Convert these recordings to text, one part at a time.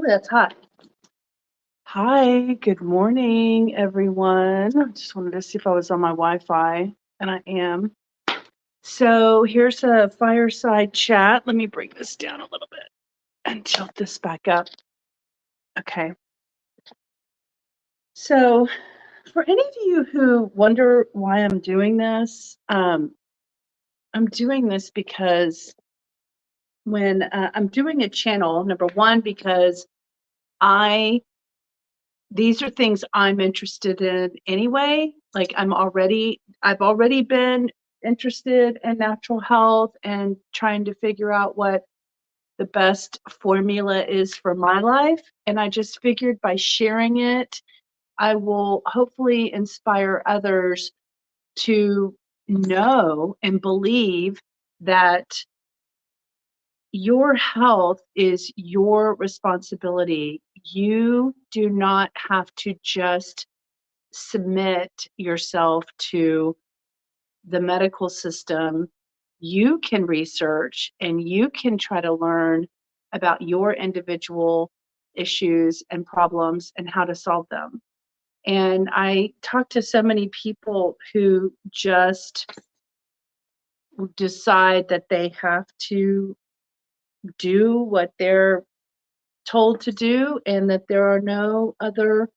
Oh, that's hot. Hi, good morning, everyone. Just wanted to see if I was on my Wi-Fi, and I am. So here's a fireside chat. Let me bring this down a little bit and tilt this back up. Okay. So for any of you who wonder why I'm doing this, I'm doing this because when I'm doing a channel, number one, because these are things I'm interested in anyway. Like I've already been interested in natural health and trying to figure out what the best formula is for my life. And I just figured by sharing it, I will hopefully inspire others to know and believe that your health is your responsibility. You do not have to just submit yourself to the medical system. You can research and you can try to learn about your individual issues and problems and how to solve them. And I talk to so many people who just decide that they have to do what they're told to do and that there are no other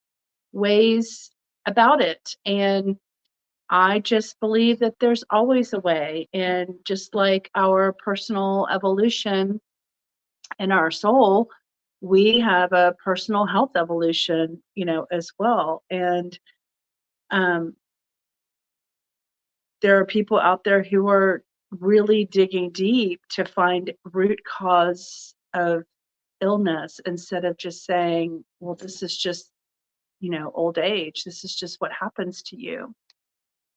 ways about it. And I just believe that there's always a way. And just like our personal evolution in our soul, we have a personal health evolution, as well. And um, there are people out there who are really digging deep to find root cause of illness instead of just saying, well, this is just, old age. This is just what happens to you.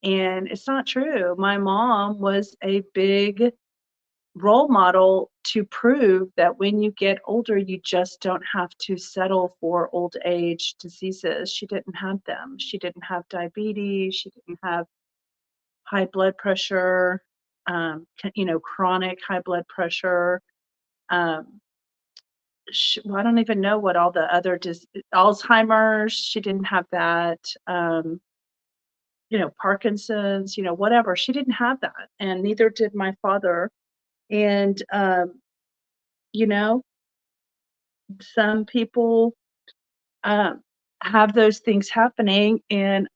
And it's not true. My mom was a big role model to prove that when you get older, you just don't have to settle for old age diseases. She didn't have them. She didn't have diabetes. She didn't have high blood pressure, chronic high blood pressure. Um, well, I don't even know what all the other Alzheimer's. She didn't have that. Parkinson's, whatever. She didn't have that, and neither did my father. And you know, some people um, have those things happening, and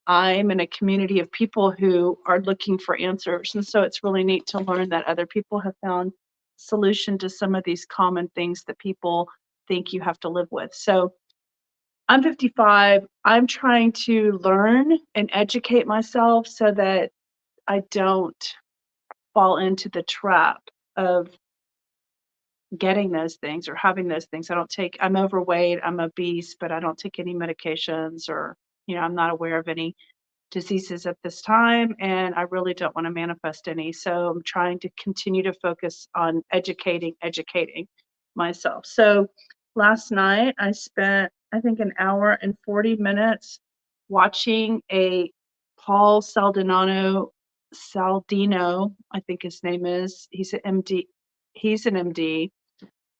I'm in a community of people who are looking for answers. And so it's really neat to learn that other people have found solution to some of these common things that people think you have to live with. So I'm 55. I'm trying to learn and educate myself so that I don't fall into the trap of getting those things or having those things. I'm overweight, I'm obese, but I don't take any medications or, I'm not aware of any diseases at this time, and I really don't want to manifest any. So I'm trying to continue to focus on educating myself. So last night I spent, I think, an hour and 40 minutes watching a Paul Saldino, I think his name is. He's an MD. He's an MD,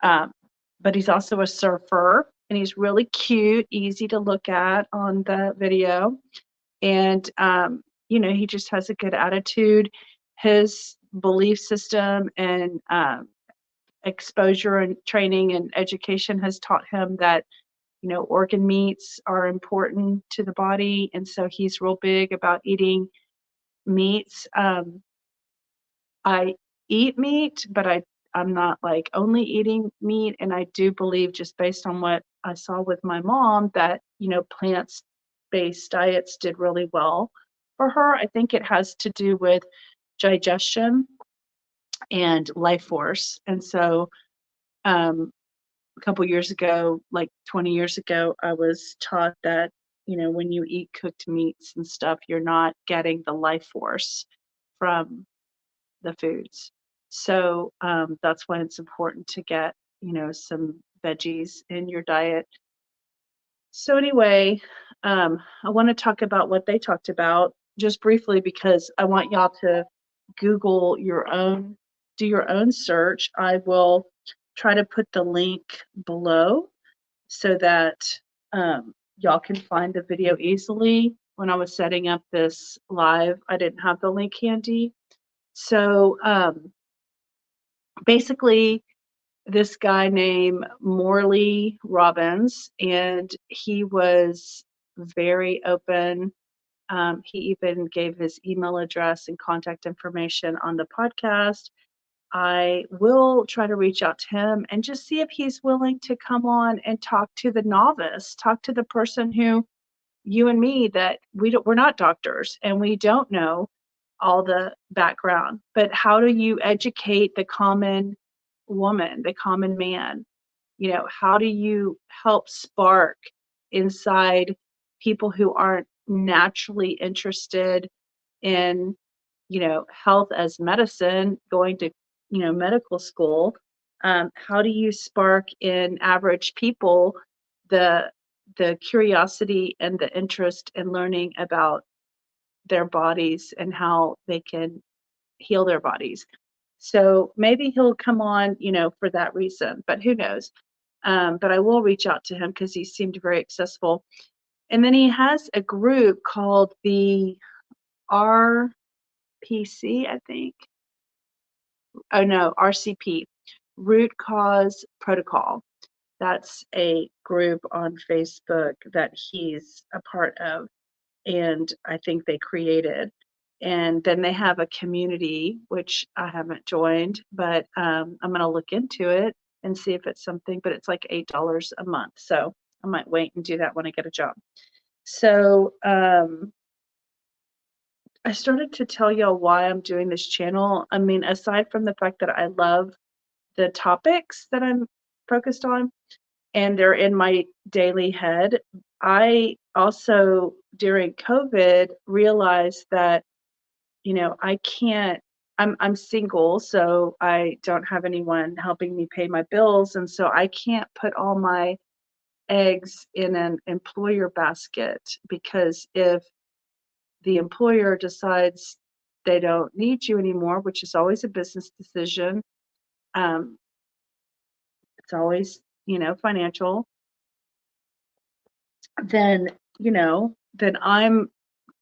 um, but he's also a surfer, and he's really cute, easy to look at on the video. And he just has a good attitude. His belief system and exposure and training and education has taught him that organ meats are important to the body, and so he's real big about eating meats. I eat meat, but I'm not like only eating meat, and I do believe, just based on what I saw with my mom, that plants-based diets did really well for her. I think it has to do with digestion and life force. And so a couple years ago, like 20 years ago, I was taught that when you eat cooked meats and stuff, you're not getting the life force from the foods. So that's why it's important to get, some veggies in your diet. So anyway, I want to talk about what they talked about just briefly, because I want y'all to Google do your own search. I will try to put the link below so that y'all can find the video easily. When I was setting up this live, I didn't have the link handy. So basically, this guy named Morley Robbins, and he was very open. He even gave his email address and contact information on the podcast. I will try to reach out to him and just see if he's willing to come on and talk to the novice, talk to the person who, you and me, that we're not doctors and we don't know all the background, but how do you educate the common woman, the common man? How do you help spark inside people who aren't naturally interested in, health as medicine, going to, medical school? How do you spark in average people the curiosity and the interest in learning about their bodies and how they can heal their bodies? So maybe he'll come on, for that reason, but who knows? But I will reach out to him because he seemed very accessible. And then he has a group called the RPC, I think. Oh no, RCP, Root Cause Protocol. That's a group on Facebook that he's a part of, and I think they created. And then they have a community, which I haven't joined, but I'm going to look into it and see if it's something, but it's like $8 a month. So I might wait and do that when I get a job. So I started to tell y'all why I'm doing this channel. I mean, aside from the fact that I love the topics that I'm focused on and they're in my daily head, I also, during COVID, realized that, I can't, I'm single, so I don't have anyone helping me pay my bills. And so I can't put all my eggs in an employer basket, because if the employer decides they don't need you anymore, which is always a business decision, um, it's always, financial, then, then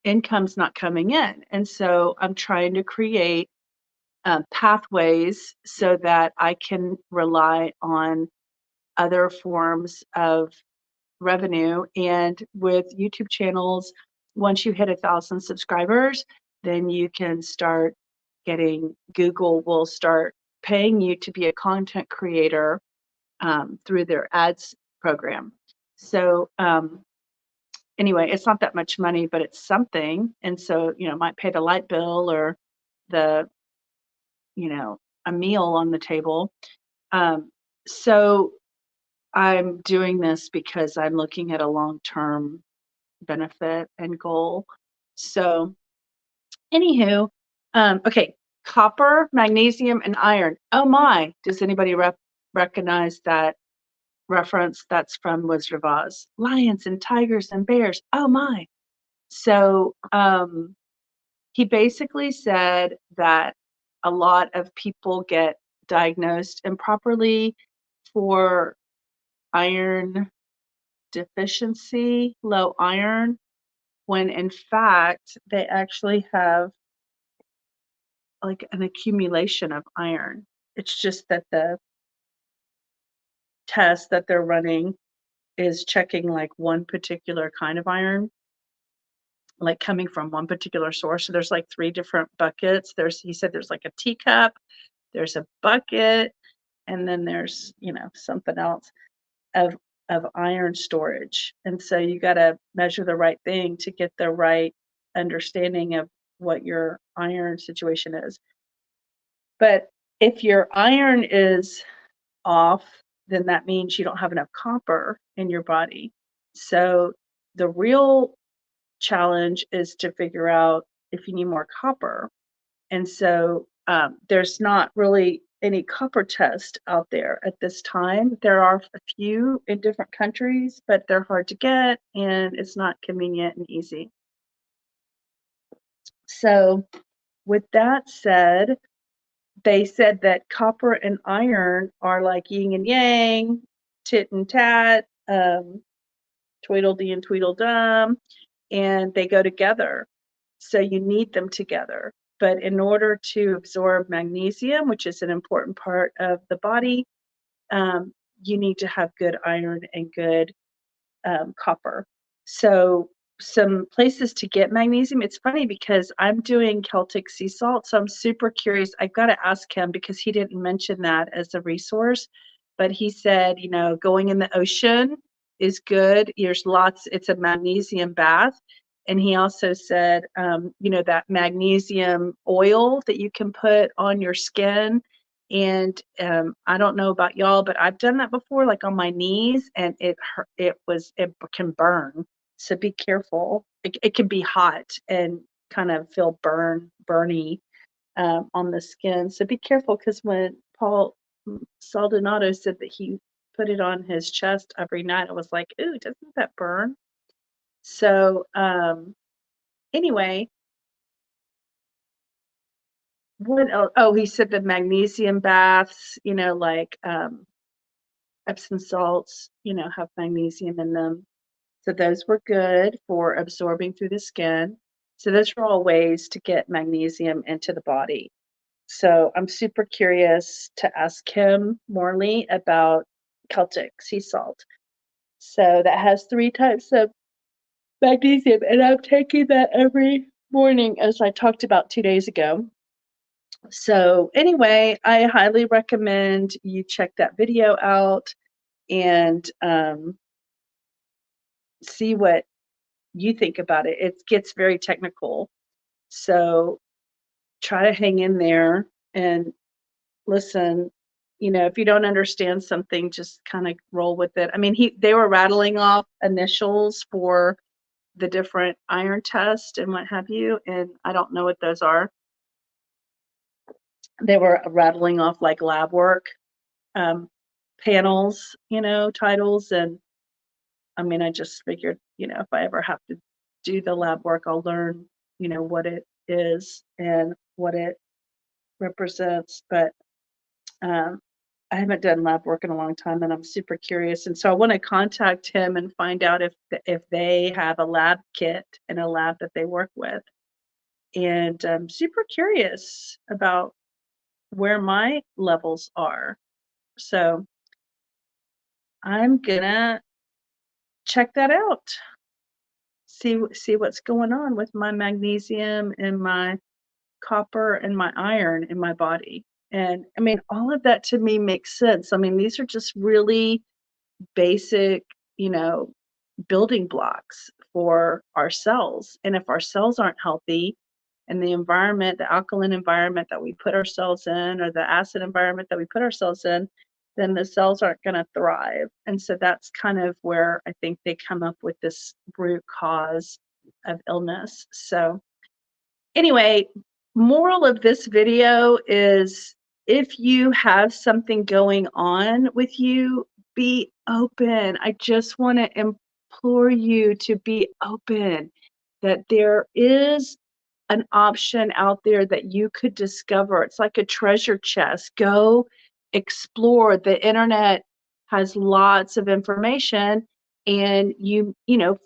income's not coming in. And so I'm trying to create pathways so that I can rely on other forms of revenue. And with YouTube channels, once you hit 1,000 subscribers, then you can start Google will start paying you to be a content creator through their ads program. So anyway, it's not that much money, but it's something. And so, it might pay the light bill or the, a meal on the table. So I'm doing this because I'm looking at a long-term benefit and goal. So anywho, okay, copper, magnesium, and iron. Oh my, does anybody recognize that reference? That's from Wizard of Oz. Lions and tigers and bears. Oh my. So he basically said that a lot of people get diagnosed improperly for iron deficiency, low iron, when in fact they actually have like an accumulation of iron. It's just that the test that they're running is checking like one particular kind of iron, like coming from one particular source. So there's like 3 different buckets. He said there's like a teacup, there's a bucket, and then there's, something else of iron storage. And so you got to measure the right thing to get the right understanding of what your iron situation is. But if your iron is off, then that means you don't have enough copper in your body. So the real challenge is to figure out if you need more copper. And so there's not really any copper test out there at this time. There are a few in different countries, but they're hard to get and it's not convenient and easy. So with that said, they said that copper and iron are like yin and yang, tit and tat, Tweedledee and Tweedledum, and they go together. So you need them together. But in order to absorb magnesium, which is an important part of the body, um, you need to have good iron and good copper. So some places to get magnesium. It's funny because I'm doing Celtic sea salt, so I'm super curious. I've got to ask him because he didn't mention that as a resource, but he said, going in the ocean is good. There's lots. It's a magnesium bath. And he also said, that magnesium oil that you can put on your skin. And I don't know about y'all, but I've done that before, like on my knees, and it can burn. So be careful. It can be hot and kind of feel burny on the skin. So be careful, because when Paul Saldino said that he put it on his chest every night, I was like, ooh, doesn't that burn? So anyway, what else? Oh, he said the magnesium baths, like Epsom salts, have magnesium in them. So those were good for absorbing through the skin. So those are all ways to get magnesium into the body. So I'm super curious to ask him, Morley, about Celtic sea salt. So that has 3 types of magnesium, and I'm taking that every morning, as I talked about 2 days ago. So anyway, I highly recommend you check that video out and see what you think about it. It gets very technical. So try to hang in there and listen. If you don't understand something, just kind of roll with it. I mean, they were rattling off initials for the different iron tests and what have you, and I don't know what those are. They were rattling off like lab work panels, titles, and I mean, I just figured, if I ever have to do the lab work, I'll learn, what it is and what it represents. But I haven't done lab work in a long time, and I'm super curious. And so I want to contact him and find out if they have a lab kit in a lab that they work with. And I'm super curious about where my levels are. So I'm gonna check that out. See what's going on with my magnesium and my copper and my iron in my body. And I mean, all of that to me makes sense. I mean, these are just really basic, building blocks for our cells. And if our cells aren't healthy, and the environment, the alkaline environment that we put ourselves in, or the acid environment that we put ourselves in, then the cells aren't going to thrive. And so that's kind of where I think they come up with this root cause of illness. So anyway, moral of this video is, if you have something going on with you, be open. I just want to implore you to be open, that there is an option out there that you could discover. It's like a treasure chest. Go explore. The internet has lots of information, and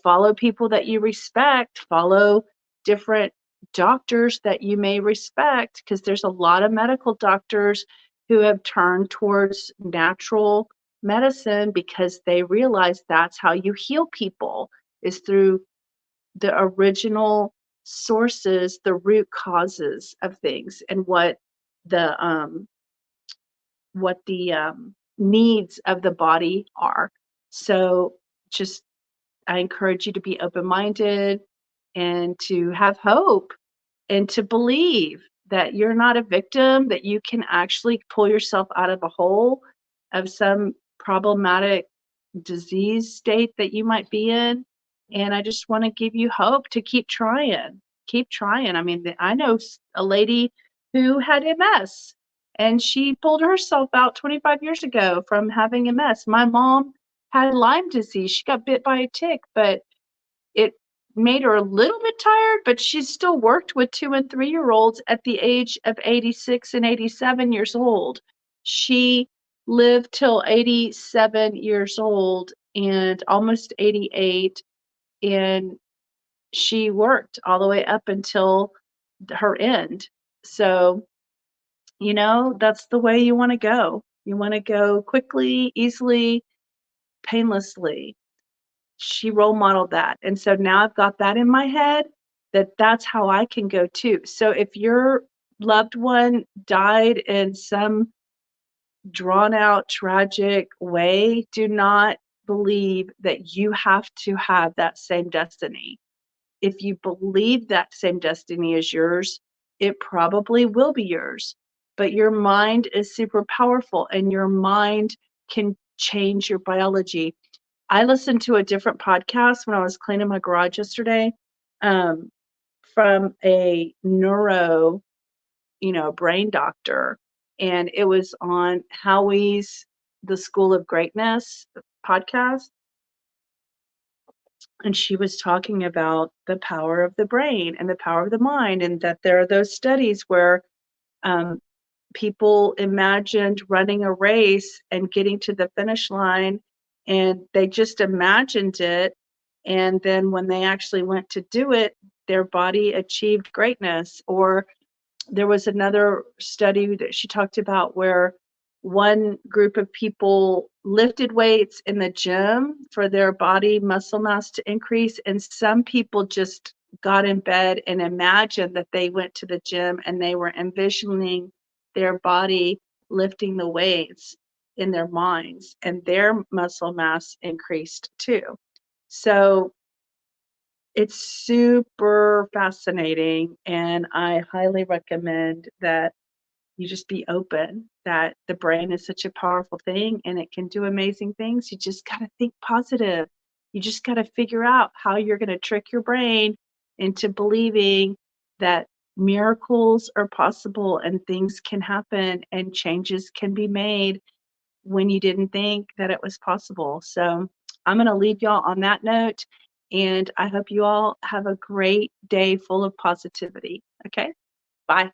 follow people that you respect, follow different doctors that you may respect, because there's a lot of medical doctors who have turned towards natural medicine because they realize that's how you heal people, is through the original sources, the root causes of things, and what the needs of the body are. So just, I encourage you to be open-minded and to have hope and to believe that you're not a victim, that you can actually pull yourself out of a hole of some problematic disease state that you might be in. And I just want to give you hope to keep trying. Keep trying. I mean, I know a lady who had MS, and she pulled herself out 25 years ago from having MS. My mom had Lyme disease. She got bit by a tick, but it made her a little bit tired, but she still worked with 2 and 3-year-olds at the age of 86 and 87 years old. She lived till 87 years old and almost 88, and she worked all the way up until her end. So, that's the way you wanna go. You wanna go quickly, easily, painlessly. She role modeled that, and so now I've got that in my head that that's how I can go too. So if your loved one died in some drawn out, tragic way, do not believe that you have to have that same destiny. If you believe that same destiny is yours, it probably will be yours. But your mind is super powerful and your mind can change your biology. I listened to a different podcast when I was cleaning my garage yesterday, um, from a brain doctor, and it was on Howie's The School of Greatness podcast, and she was talking about the power of the brain and the power of the mind, and that there are those studies where um, people imagined running a race and getting to the finish line, and they just imagined it, and then when they actually went to do it, their body achieved greatness. Or there was another study that she talked about where one group of people lifted weights in the gym for their body muscle mass to increase, and some people just got in bed and imagined that they went to the gym and they were envisioning their body lifting the weights in their minds, and their muscle mass increased too. So it's super fascinating, and I highly recommend that you just be open, that the brain is such a powerful thing and it can do amazing things. You just got to think positive. You just got to figure out how you're going to trick your brain into believing that miracles are possible and things can happen and changes can be made when you didn't think that it was possible. So I'm going to leave y'all on that note, and I hope you all have a great day full of positivity. Okay? Bye.